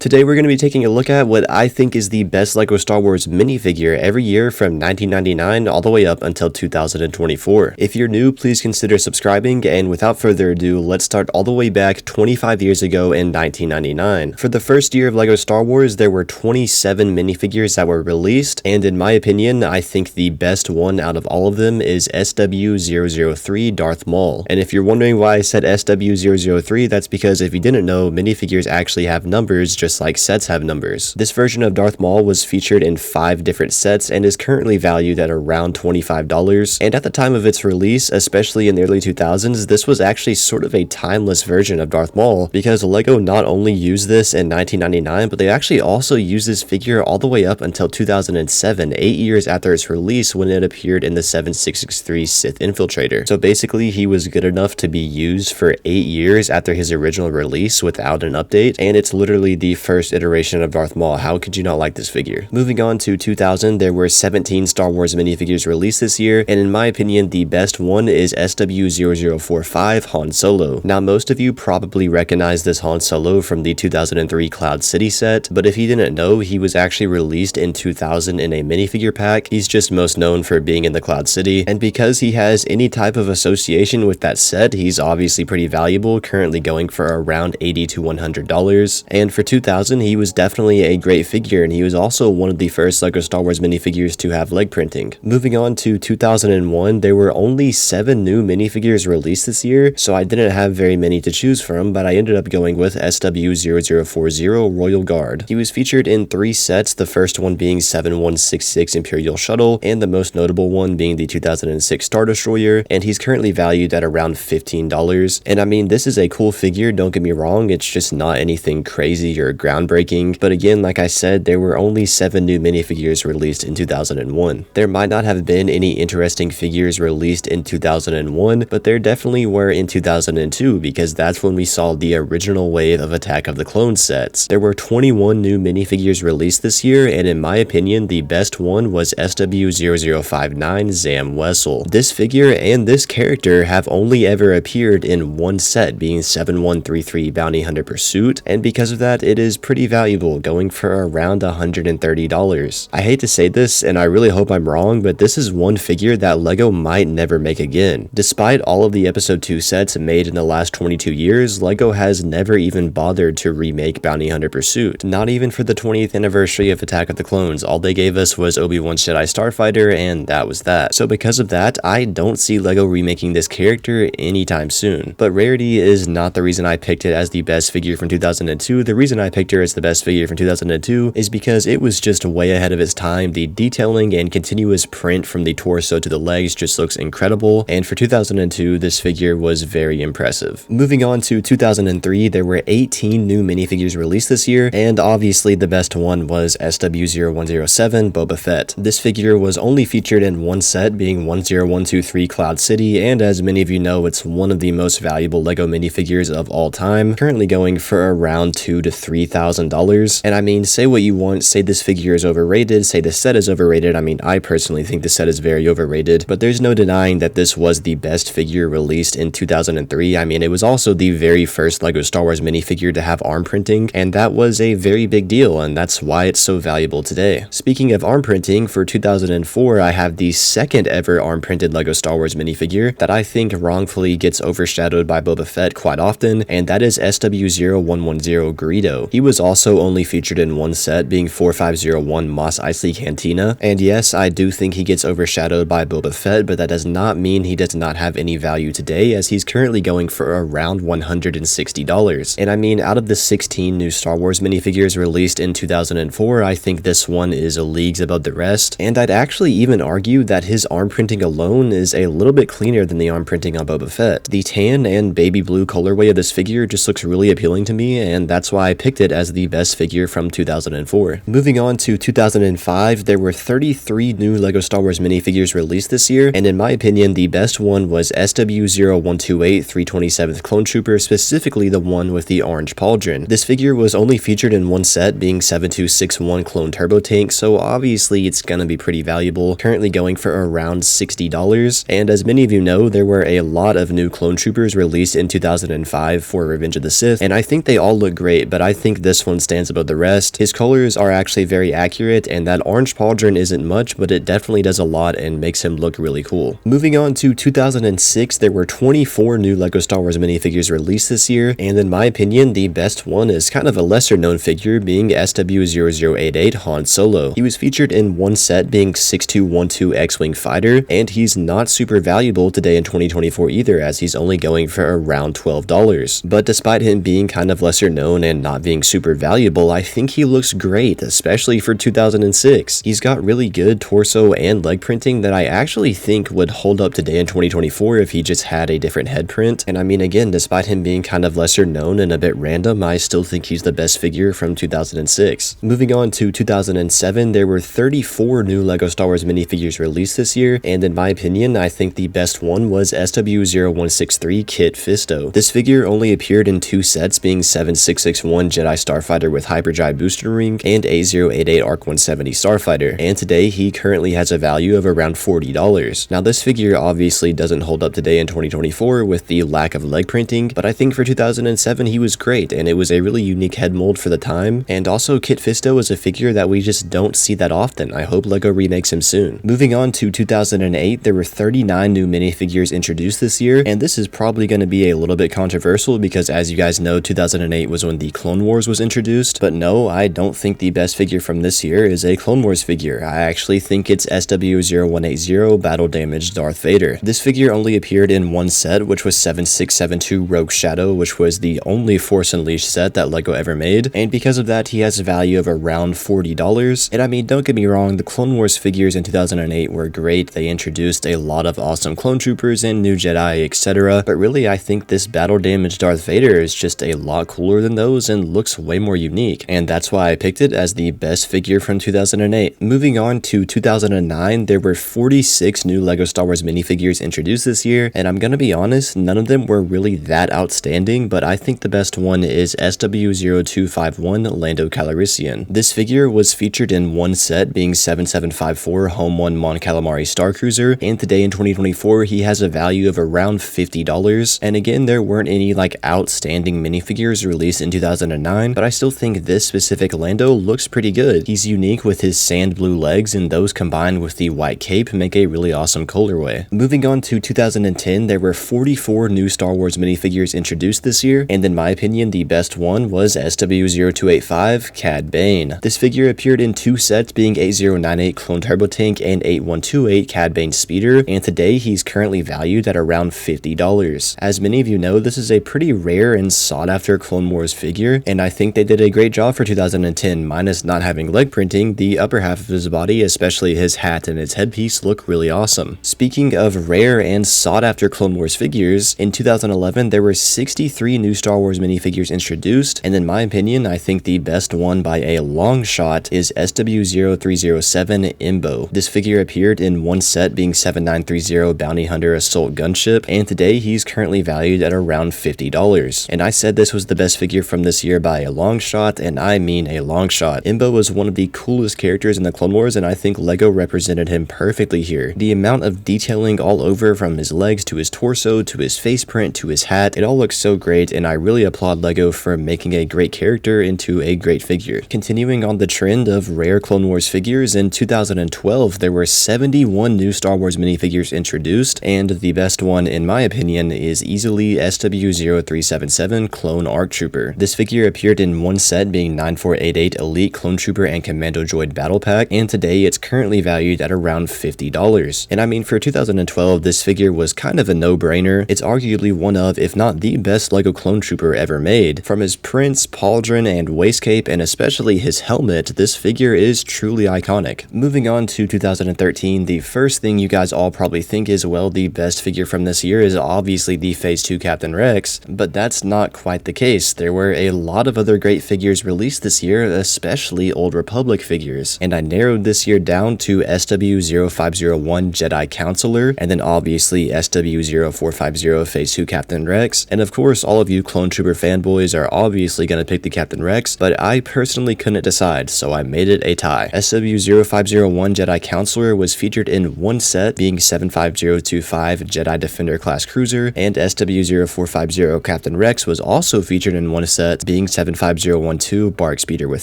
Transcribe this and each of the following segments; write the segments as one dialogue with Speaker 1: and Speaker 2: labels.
Speaker 1: Today we're going to be taking a look at what I think is the best LEGO Star Wars minifigure every year from 1999 all the way up until 2024. If you're new, please consider subscribing, and without further ado, let's start all the way back 25 years ago in 1999. For the first year of LEGO Star Wars, there were 27 minifigures that were released, and in my opinion, I think the best one out of all of them is SW003 Darth Maul. And if you're wondering why I said SW003, that's because if you didn't know, minifigures actually have numbers just like sets have numbers. This version of Darth Maul was featured in 5 different sets and is currently valued at around $25. And at the time of its release, especially in the early 2000s, this was actually sort of a timeless version of Darth Maul because LEGO not only used this in 1999, but they actually also used this figure all the way up until 2007, 8 years after its release when it appeared in the 7663 Sith Infiltrator. So basically, he was good enough to be used for 8 years after his original release without an update, and it's literally the first iteration of Darth Maul. How could you not like this figure? Moving on to 2000, there were 17 Star Wars minifigures released this year, and in my opinion, the best one is SW0045 Han Solo. Now, most of you probably recognize this Han Solo from the 2003 Cloud City set, but if you didn't know, he was actually released in 2000 in a minifigure pack. He's just most known for being in the Cloud City, and because he has any type of association with that set, he's obviously pretty valuable, currently going for around $80 to $100, and for 2000, he was definitely a great figure, and he was also one of the first LEGO Star Wars minifigures to have leg printing. Moving on to 2001, there were only 7 new minifigures released this year, so I didn't have very many to choose from, but I ended up going with SW0040 Royal Guard. He was featured in 3 sets, the first one being 7166 Imperial Shuttle, and the most notable one being the 2006 Star Destroyer, and he's currently valued at around $15. And I mean, this is a cool figure, don't get me wrong, it's just not anything crazy or groundbreaking, but again, like I said, there were only 7 new minifigures released in 2001. There might not have been any interesting figures released in 2001, but there definitely were in 2002 because that's when we saw the original wave of Attack of the Clones sets. There were 21 new minifigures released this year, and in my opinion, the best one was SW0059 Zam Wessel. This figure and this character have only ever appeared in one set, being 7133 Bounty Hunter Pursuit, and because of that, it is pretty valuable, going for around $130. I hate to say this, and I really hope I'm wrong, but this is one figure that LEGO might never make again. Despite all of the Episode 2 sets made in the last 22 years, LEGO has never even bothered to remake Bounty Hunter Pursuit. Not even for the 20th anniversary of Attack of the Clones. All they gave us was Obi-Wan's Jedi Starfighter, and that was that. So because of that, I don't see LEGO remaking this character anytime soon. But rarity is not the reason I picked it as the best figure from 2002. The reason I picked her as the best figure from 2002 is because it was just way ahead of its time. The detailing and continuous print from the torso to the legs just looks incredible, and for 2002, this figure was very impressive. Moving on to 2003, there were 18 new minifigures released this year, and obviously the best one was SW0107 Boba Fett. This figure was only featured in one set, being 10123 Cloud City, and as many of you know, it's one of the most valuable LEGO minifigures of all time, currently going for around $2,000 to $3,000. And I mean, say what you want, say this figure is overrated, say the set is overrated. I mean, I personally think the set is very overrated, but there's no denying that this was the best figure released in 2003. I mean, it was also the very first LEGO Star Wars minifigure to have arm printing, and that was a very big deal, and that's why it's so valuable today. Speaking of arm printing, for 2004, I have the second ever arm printed LEGO Star Wars minifigure that I think wrongfully gets overshadowed by Boba Fett quite often, and that is SW0110 Greedo. He was also only featured in one set, being 4501 Mos Eisley Cantina, and yes, I do think he gets overshadowed by Boba Fett, but that does not mean he does not have any value today, as he's currently going for around $160. And I mean, out of the 16 new Star Wars minifigures released in 2004, I think this one is leagues above the rest, and I'd actually even argue that his arm printing alone is a little bit cleaner than the arm printing on Boba Fett. The tan and baby blue colorway of this figure just looks really appealing to me, and that's why I picked it as the best figure from 2004. Moving on to 2005, there were 33 new LEGO Star Wars minifigures released this year, and in my opinion, the best one was SW0128 327th Clone Trooper, specifically the one with the orange pauldron. This figure was only featured in one set, being 7261 Clone Turbo Tank, so obviously it's gonna be pretty valuable, currently going for around $60. And as many of you know, there were a lot of new Clone Troopers released in 2005 for Revenge of the Sith, and I think they all look great, but I think think this one stands above the rest. His colors are actually very accurate, and that orange pauldron isn't much, but it definitely does a lot and makes him look really cool. Moving on to 2006, there were 24 new LEGO Star Wars minifigures released this year, and in my opinion, the best one is kind of a lesser known figure, being SW0088 Han Solo. He was featured in one set, being 6212 X-Wing Fighter, and he's not super valuable today in 2024 either, as he's only going for around $12. But despite him being kind of lesser known and not being super valuable, I think he looks great, especially for 2006. He's got really good torso and leg printing that I actually think would hold up today in 2024 if he just had a different head print. And I mean, again, despite him being kind of lesser known and a bit random, I still think he's the best figure from 2006. Moving on to 2007, there were 34 new LEGO Star Wars minifigures released this year, and in my opinion, I think the best one was SW0163 Kit Fisto. This figure only appeared in two sets, being 7661 Jedi Starfighter with Hyperdrive Booster Ring and A088 Arc 170 Starfighter, and today he currently has a value of around $40. Now this figure obviously doesn't hold up today in 2024 with the lack of leg printing, but I think for 2007 he was great, and it was a really unique head mold for the time, and also Kit Fisto is a figure that we just don't see that often. I hope LEGO remakes him soon. Moving on to 2008, there were 39 new minifigures introduced this year, and this is probably going to be a little bit controversial because, as you guys know, 2008 was when the Clone Wars was introduced, but no, I don't think the best figure from this year is a Clone Wars figure. I actually think it's SW0180 Battle Damaged Darth Vader. This figure only appeared in one set, which was 7672 Rogue Shadow, which was the only Force Unleashed set that LEGO ever made, and because of that, he has a value of around $40. And I mean, don't get me wrong, the Clone Wars figures in 2008 were great. They introduced a lot of awesome clone troopers and new Jedi, etc. But really, I think this Battle Damaged Darth Vader is just a lot cooler than those and looks way more unique, and that's why I picked it as the best figure from 2008. Moving on to 2009, there were 46 new LEGO Star Wars minifigures introduced this year, and I'm gonna be honest, none of them were really that outstanding, but I think the best one is SW0251 Lando Calrissian. This figure was featured in one set, being 7754 Home 1 Mon Calamari Star Cruiser, and today in 2024 he has a value of around $50. And again, there weren't any like outstanding minifigures released in 2009, but I still think this specific Lando looks pretty good. He's unique with his sand blue legs, and those combined with the white cape make a really awesome colorway. Moving on to 2010, there were 44 new Star Wars minifigures introduced this year, and in my opinion, the best one was SW0285 Cad Bane. This figure appeared in two sets, being 8098 Clone Turbo Tank and 8128 Cad Bane Speeder, and today he's currently valued at around $50. As many of you know, this is a pretty rare and sought after Clone Wars figure, and I think they did a great job for 2010, minus not having leg printing. The upper half of his body, especially his hat and its headpiece, look really awesome. Speaking of rare and sought after Clone Wars figures, in 2011 there were 63 new Star Wars minifigures introduced, and in my opinion, I think the best one by a long shot is SW0307 Imbo. This figure appeared in one set, being 7930 Bounty Hunter Assault Gunship, and today he's currently valued at around $50. And I said this was the best figure from this year by a long shot, and I mean a long shot. Imbo was one of the coolest characters in the Clone Wars, and I think LEGO represented him perfectly here. The amount of detailing all over, from his legs to his torso to his face print to his hat, it all looks so great, and I really applaud LEGO for making a great character into a great figure. Continuing on the trend of rare Clone Wars figures, in 2012 there were 71 new Star Wars minifigures introduced, and the best one in my opinion is easily SW0377 Clone ARC Trooper. This figure appeared in one set, being 9488 Elite Clone Trooper and Commando Droid Battle Pack, and today it's currently valued at around $50. And I mean, for 2012 this figure was kind of a no-brainer. It's arguably one of, if not the best LEGO Clone Trooper ever made. From his prints, pauldron, and waist cape, and especially his helmet, this figure is truly iconic. Moving on to 2013, the first thing you guys all probably think is, well, the best figure from this year is obviously the Phase 2 Captain Rex, but that's not quite the case. There were a lot of other great figures released this year, especially Old Republic figures, and I narrowed this year down to SW0501 Jedi Counselor, and then obviously SW0450 Phase 2 Captain Rex, and of course all of you Clone Trooper fanboys are obviously going to pick the Captain Rex, but I personally couldn't decide, so I made it a tie. SW0501 Jedi Counselor was featured in one set, being 75025 Jedi Defender Class Cruiser, and SW0450 Captain Rex was also featured in one set, being 75012 Bark Speeder with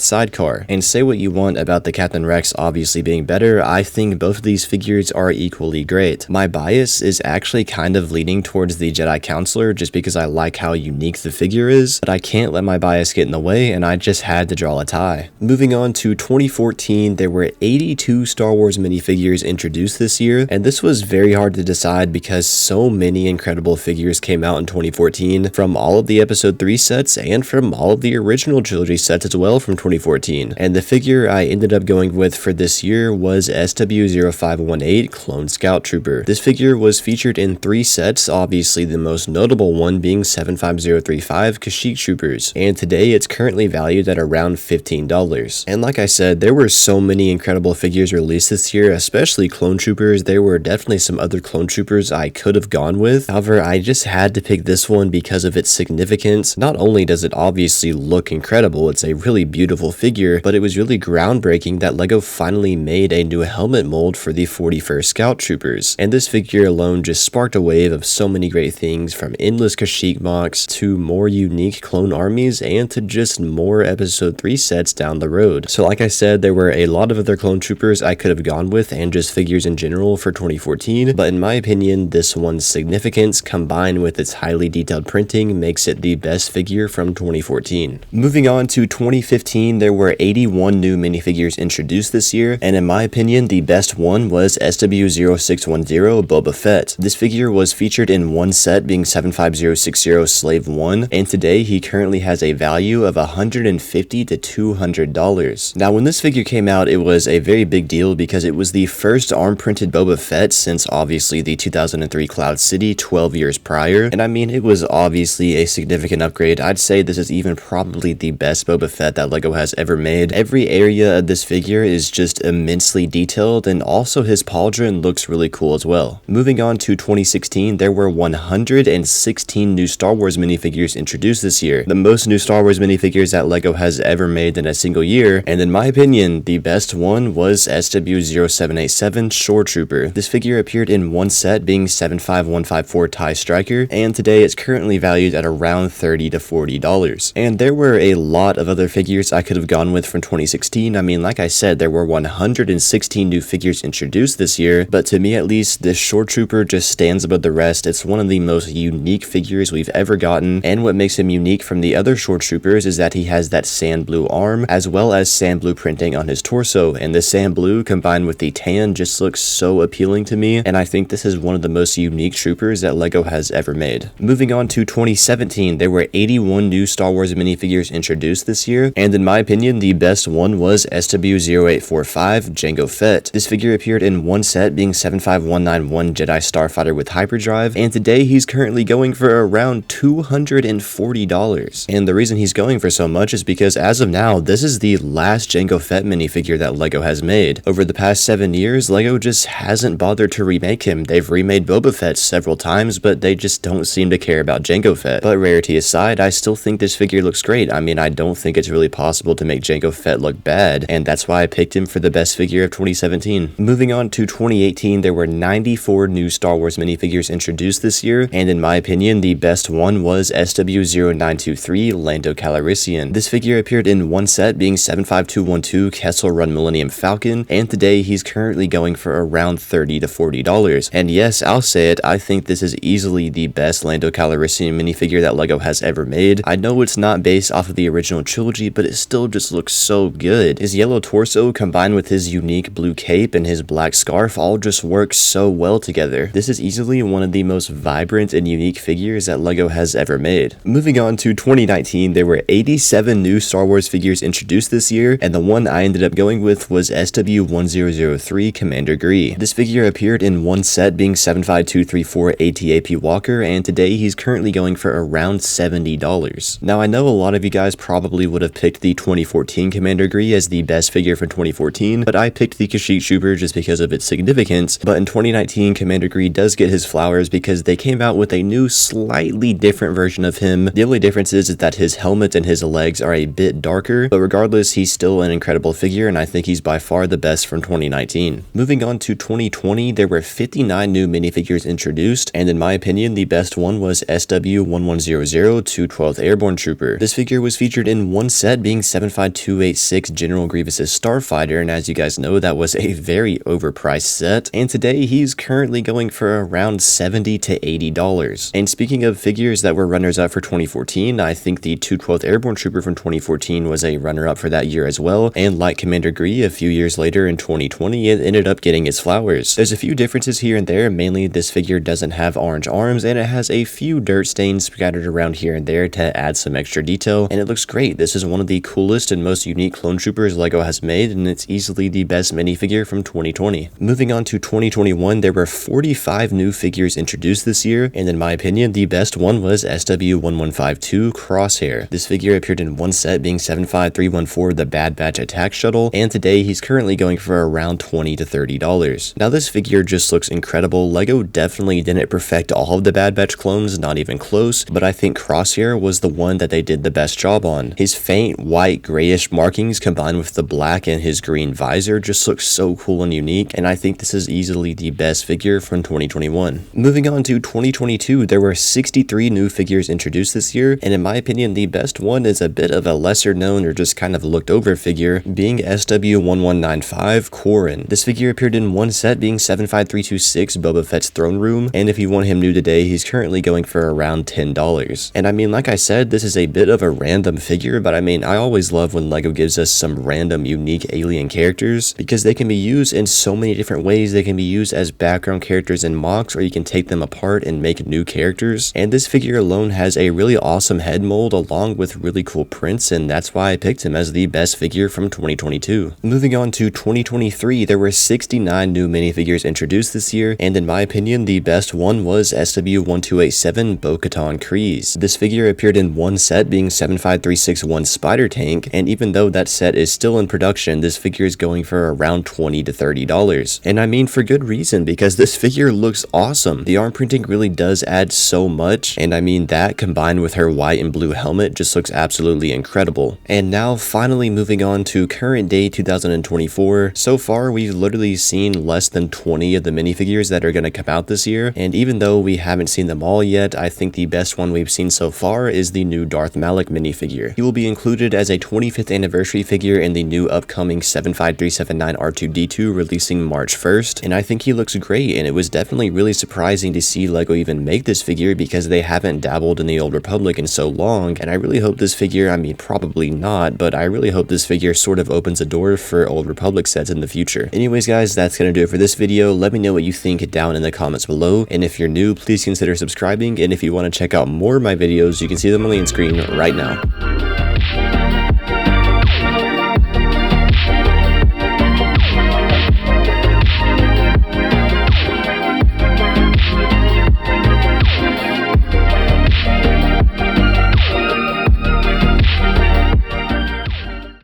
Speaker 1: Sidecar. And say what you want about the Captain Rex obviously being better, I think both of these figures are equally great. My bias is actually kind of leaning towards the Jedi Counselor just because I like how unique the figure is, but I can't let my bias get in the way and I just had to draw a tie. Moving on to 2014, there were 82 Star Wars minifigures introduced this year, and this was very hard to decide because so many incredible figures came out in 2014 from all of the episode 3 sets and from all of the original trilogy sets as well from 2014. And the figure I ended up going with for this year was SW0518 Clone Scout Trooper. This figure was featured in 3 sets, obviously the most notable one being 75035 Kashyyyk Troopers, and today it's currently valued at around $15. And like I said, there were so many incredible figures released this year, especially Clone Troopers. There were definitely some other Clone Troopers I could have gone with. However, I just had to pick this one because of its significance. Not only does it obviously look incredible, it's a really beautiful figure, but it was really groundbreaking that LEGO finally made a new helmet mold for the 41st Scout Troopers. And this figure alone just sparked a wave of so many great things, from endless Kashyyyk mocks to more unique clone armies and to just more episode 3 sets down the road. So like I said, there were a lot of other Clone Troopers I could have gone with and just figures in general for 2014, but in my opinion, this one's significance combined with its highly detailed printing makes it the best figure from 2014. Moving on to 2015, there were 81 new minifigures introduced this year, and in my opinion, the best one was SW0610 Boba Fett. This figure was featured in one set being 75060 Slave 1, and today he currently has a value of $150 to $200. Now when this figure came out, it was a very big deal because it was the first arm printed Boba Fett since obviously the 2003 Cloud City 12 years prior, and I mean it was obviously a significant upgrade. I'd say this is even probably the best Boba Fett that LEGO has ever made. Every area of this figure is just immensely detailed, and also his pauldron looks really cool as well. Moving on to 2016, there were 116 new Star Wars minifigures introduced this year, the most new Star Wars minifigures that LEGO has ever made in a single year, and in my opinion, the best one was SW0787 Shore Trooper. This figure appeared in one set being 75154 TIE Striker, and today it's currently valued at around $30 to $40. And there were a lot of other figures I could have gone with from 2016. I mean, like I said, there were 116 new figures introduced this year, but to me at least, this Shore Trooper just stands above the rest. It's one of the most unique figures we've ever gotten, and what makes him unique from the other Shore Troopers is that he has that sand blue arm, as well as sand blue printing on his torso, and the sand blue combined with the tan just looks so appealing to me, and I think this is one of the most unique troopers that LEGO has ever made. Moving on to 2017, there were 81 new Star Wars minifigures introduced this year, and in my opinion, the best one was SW0845 Jango Fett. This figure appeared in one set being 75191 Jedi Starfighter with hyperdrive, and today he's currently going for around $240. And the reason he's going for so much is because as of now, this is the last Jango Fett minifigure that LEGO has made. Over the past 7 years, LEGO just hasn't bothered to remake him. They've remade Boba Fett several times, but they just don't seem to care about Jango Fett. But rarity aside, I still think this figure looks great. I mean, I don't think it's really possible to make Jango Fett look bad, and that's why I picked him for the best figure of 2017. Moving on to 2018, there were 94 new Star Wars minifigures introduced this year, and in my opinion, the best one was SW0923 Lando Calrissian. This figure appeared in one set being 75212 Kessel Run Millennium Falcon, and today he's currently going for around $30 to $40. And yes, I'll say it, I think this is easily the best Lando Calrissian minifigure that LEGO has ever made. I know it's not based off of the original trilogy, but it still just looks so good. His yellow torso combined with his unique blue cape and his black scarf all just work so well together. This is easily one of the most vibrant and unique figures that LEGO has ever made. Moving on to 2019, there were 87 new Star Wars figures introduced this year, and the one I ended up going with was SW1003 Commander Gree. This figure appeared in one set being 75234 ATAP Walker, and today he's currently going for around $70. Now I know a lot of you guys probably would have picked the 2014 Commander Gree as the best figure for 2014, but I picked the Kashyyyk Trooper just because of its significance. But in 2019, Commander Gree does get his flowers because they came out with a new slightly different version of him. The only difference is that his helmet and his legs are a bit darker, but regardless, he's still an incredible figure, and I think he's by far the best from 2019. Moving on to 2020, there were 59 new minifigures introduced, and in my opinion, the best one was SW1100 212th Airborne Trooper. This This figure was featured in one set, being 75286 General Grievous's Starfighter, and as you guys know, that was a very overpriced set, and today he's currently going for around $70 to $80. And speaking of figures that were runners-up for 2014, I think the 212th Airborne Trooper from 2014 was a runner-up for that year as well, and like Commander Gree a few years later in 2020, it ended up getting its flowers. There's a few differences here and there. Mainly this figure doesn't have orange arms, and it has a few dirt stains scattered around here and there to add some extra detail, and it looks great. This is one of the coolest and most unique clone troopers LEGO has made, and it's easily the best minifigure from 2020. Moving on to 2021, there were 45 new figures introduced this year, and in my opinion, the best one was SW1152 Crosshair. This figure appeared in one set, being 75314 the Bad Batch Attack Shuttle, and today he's currently going for around $20 to $30. Now this figure just looks incredible. LEGO definitely didn't perfect all of the Bad Batch clones, not even close, but I think Crosshair was the one that they did the best job on. His faint white grayish markings combined with the black and his green visor just looks so cool and unique, and I think this is easily the best figure from 2021. Moving on to 2022, there were 63 new figures introduced this year, and in my opinion, the best one is a bit of a lesser known or just kind of looked over figure, being SW1195 Quarren. This figure appeared in one set, being 75326 Boba Fett's Throne Room, and if you want him new today, he's currently going for around $10. And I mean, like I said, this is a bit of a random figure, but I mean, I always love when LEGO gives us some random unique alien characters, because they can be used in so many different ways. They can be used as background characters in mocks, or you can take them apart and make new characters, and this figure alone has a really awesome head mold along with really cool prints, and that's why I picked him as the best figure from 2022. Moving on to 2023, there were 69 new minifigures introduced this year, and in my opinion, the best one was SW1287 Bo-Katan Kryze. This figure appeared in one set, being 75361 Spider Tank, and even though that set is still in production, this figure is going for around $20 to $30. And I mean, for good reason, because this figure looks awesome. The arm printing really does add so much, and I mean, that combined with her white and blue helmet just looks absolutely incredible. And now finally moving on to current day 2024, so far we've literally seen less than 20 of the minifigures that are going to come out this year, and even though we haven't seen them all yet, I think the best one we've seen so far is the new Darth Malak minifigure. He will be included as a 25th anniversary figure in the new upcoming 75379 R2D2 releasing March 1st, and I think he looks great, and it was definitely really surprising to see LEGO even make this figure because they haven't dabbled in the Old Republic in so long, and I really hope this figure, I mean probably not, but I really hope this figure sort of opens a door for Old Republic sets in the future. Anyways guys, that's gonna do it for this video. Let me know what you think down in the comments below, and if you're new, please consider subscribing, and if you want to check out more of my videos, you can see them on the screen right now.